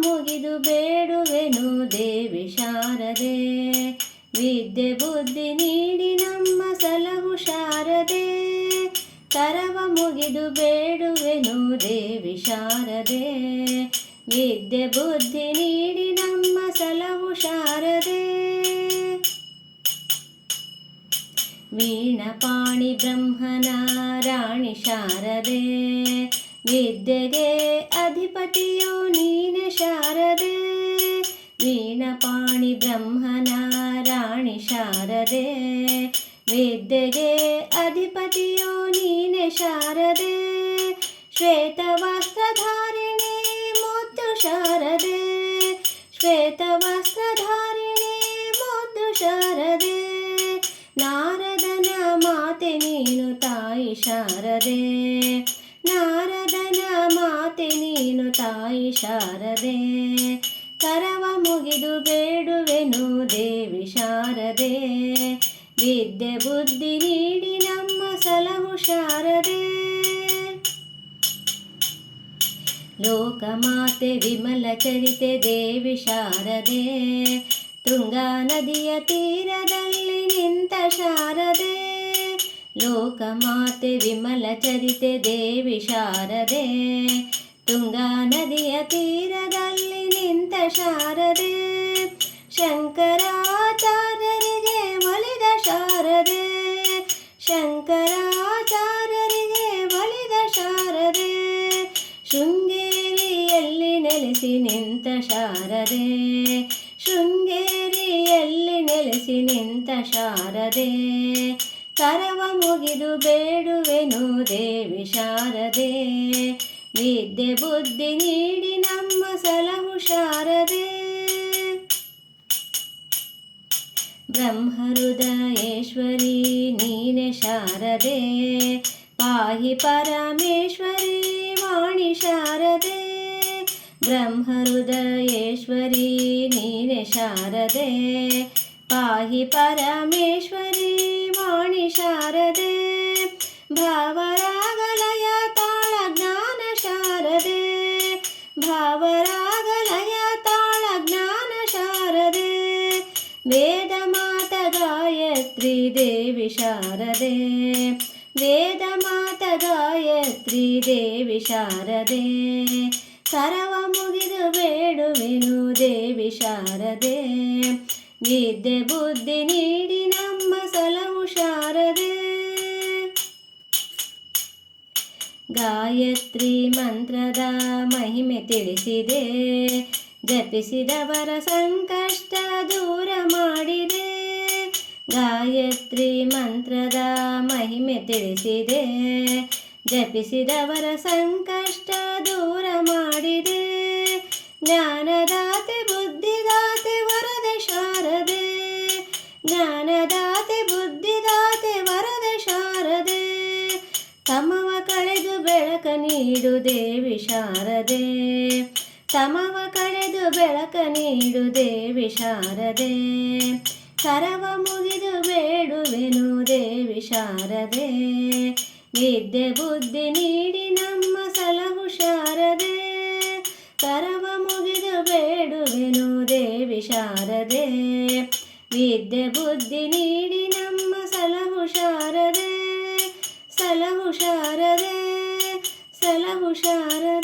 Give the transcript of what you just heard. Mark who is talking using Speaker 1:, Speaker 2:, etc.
Speaker 1: ಮುಗಿದು ಬೇಡುವೆನು ದೇವಿ ಶಾರದೆ. ವಿದ್ಯೆ ಬುದ್ಧಿ ನೀಡಿ ನಮ್ಮ ಸಲಹು ಶಾರದೆ. ಕರವ ಮುಗಿದು ಬೇಡುವೆನು ದೇವಿ ಶಾರದೆ. ವಿದ್ಯೆ ಬುದ್ಧಿ ನೀಡಿ ನಮ್ಮ ಸಲಹು ಶಾರದೆ. ವೀಣಪಾಣಿ ಬ್ರಹ್ಮನ ರಾಣಿ ಶಾರದೆ. ವಿದ್ಯೆಗೆ ಅಧಿಪತಿಯೋ ನೀನೆ ಶಾರದೆ. ವೀಣಪಾಣಿ ಬ್ರಹ್ಮನ ರಾಣಿ ಶಾರದೆ. ವಿದ್ಯೆಗೆ ಅಧಿಪತಿಯೋ ನೀನೆ ಶಾರದೆ. ಶ್ವೇತವಸ್ತ್ರಧಾರಿಣಿ ಮುದ್ದು ಶಾರದೆ. ಶ್ವೇತವಸ್ತ್ರಧಾರಿಣಿ ಮುದ್ದು ಶಾರದೆ. ನಾರದನ ಮಾತೆ ನೀನು ತಾಯಿ ಶಾರದೆ. ನಾರದನ ಮಾತೆ ನೀನು ತಾಯಿ ಶಾರದೆ. ಕರವ ಮುಗಿದು ಬೇಡುವೆನು ದೇವಿ ಶಾರದೆ. ವಿದ್ಯೆ ಬುದ್ಧಿ ನೀಡಿ ನಮ್ಮ ಸಲಹು ಶಾರದೆ. ಲೋಕಮಾತೆ ವಿಮಲ ಚರಿತೆ ದೇವಿ ಶಾರದೆ. ತುಂಗಾ ನದಿಯ ತೀರದಲ್ಲಿ ನಿಂತ ಶಾರದೆ. ಲೋಕಮಾತೆ ವಿಮಲ ಚರಿತೆ ದೇವಿ ಶಾರದೆ. ತುಂಗಾ ನದಿಯ ತೀರದಲ್ಲಿ ನಿಂತ ಶಾರದೆ. ಶಂಕರಾಚಾರ್ಯರಿಗೆ ಒಲಿದ ಶಾರದೆ. ಶಂಕರಾಚಾರ್ಯರಿಗೆ ಒಲಿದ ಶಾರದೆ. ಶೃಂಗೇರಿಯಲ್ಲಿ ನೆಲೆಸಿ ನಿಂತ ಶಾರದೆ. ಶೃಂಗೇರಿಯಲ್ಲಿ ನೆಲೆಸಿ ನಿಂತ ಶಾರದೆ. ಕರವ ಮುಗಿದು ಬೇಡುವೆನು ದೇವಿ ಶಾರದೆ. ವಿದ್ಯೆ ಬುದ್ಧಿ ನೀಡಿ ನಮ್ಮ ಸಲಹು ಶಾರದೆ. ಬ್ರಹ್ಮಹೃದಯೇಶ್ವರಿ ನೀನೆ ಶಾರದೆ. ಪಾಹಿ ಪರಮೇಶ್ವರಿ ವಾಣಿ ಶಾರದೆ. ಬ್ರಹ್ಮಹೃದಯೇಶ್ವರಿ ನೀನೆ ಶಾರದೆ. ಪಾಹಿ ಪರಮೇಶ್ವರಿ ವಾಣಿ ಶಾರದೆ. ಭಾವರಾಗಲಯ ತಾಳ ಜ್ಞಾನ ಶಾರದೆ. ಭಾವರಾಗಲಯ ತಾಳ ಜ್ಞಾನ ಶಾರದೆ. ವೇದ ಮಾತ ಗಾಯತ್ರಿ ದೇವಿ ಶಾರದೆ. ವೇದ ಮಾತ ಗಾಯತ್ರಿ ದೇವಿ ಶಾರದೆ. ಕರವ ಮುಗಿದು ಬೇಡುವೆನು ದೇವಿ ಶಾರದೆ. ವಿದ್ಯೆ ಬುದ್ಧಿ ನೀಡಿ ನಮ್ಮ ಸಲಹು ಶಾರದೆ. ಗಾಯತ್ರಿ ಮಂತ್ರದ ಮಹಿಮೆ ತಿಳಿಸಿದೆ. ಜಪಿಸಿದವರ ಸಂಕಷ್ಟ ದೂರ ಮಾಡಿದೆ. ಗಾಯತ್ರಿ ಮಂತ್ರದ ಮಹಿಮೆ ತಿಳಿಸಿದೆ. ಜಪಿಸಿದವರ ಸಂಕಷ್ಟ ದೂರ ಮಾಡಿದೆ. ಜ್ಞಾನದಾತೆ ಬುದ್ಧಿದಾತೆ ವರದೆ ಶಾರದೆ. ಜ್ಞಾನದಾತೆ ಬುದ್ಧಿದಾತೆ ವರದೆ ಶಾರದೆ. ತಮವ ಕಳೆದು ಬೆಳಕ ನೀಡು ದೇವಿ ಶಾರದೆ. ತಮವ ಕಳೆದು ಬೆಳಕ ನೀಡು ದೇವಿ ಶಾರದೆ. ಕರವ ಮುಗಿದು ಬೇಡುವೆನು ದೇವಿ ಶಾರದೆ. ವಿದ್ಯೆ ಬುದ್ಧಿ ನೀಡಿ ನಮ್ಮ ಸಲಹು ಶಾರದೆ. ಕರವ ಮುಗಿದು ಬೇಡುವೆನು ದೇವಿ ಶಾರದೆ. ವಿದ್ಯೆ ಬುದ್ಧಿ ನೀಡಿ ನಮ್ಮ ಸಲಹು ಶಾರದೆ. ಸಲಹು ಶಾರದೆ. ಸಲಹು ಶಾರದೆ.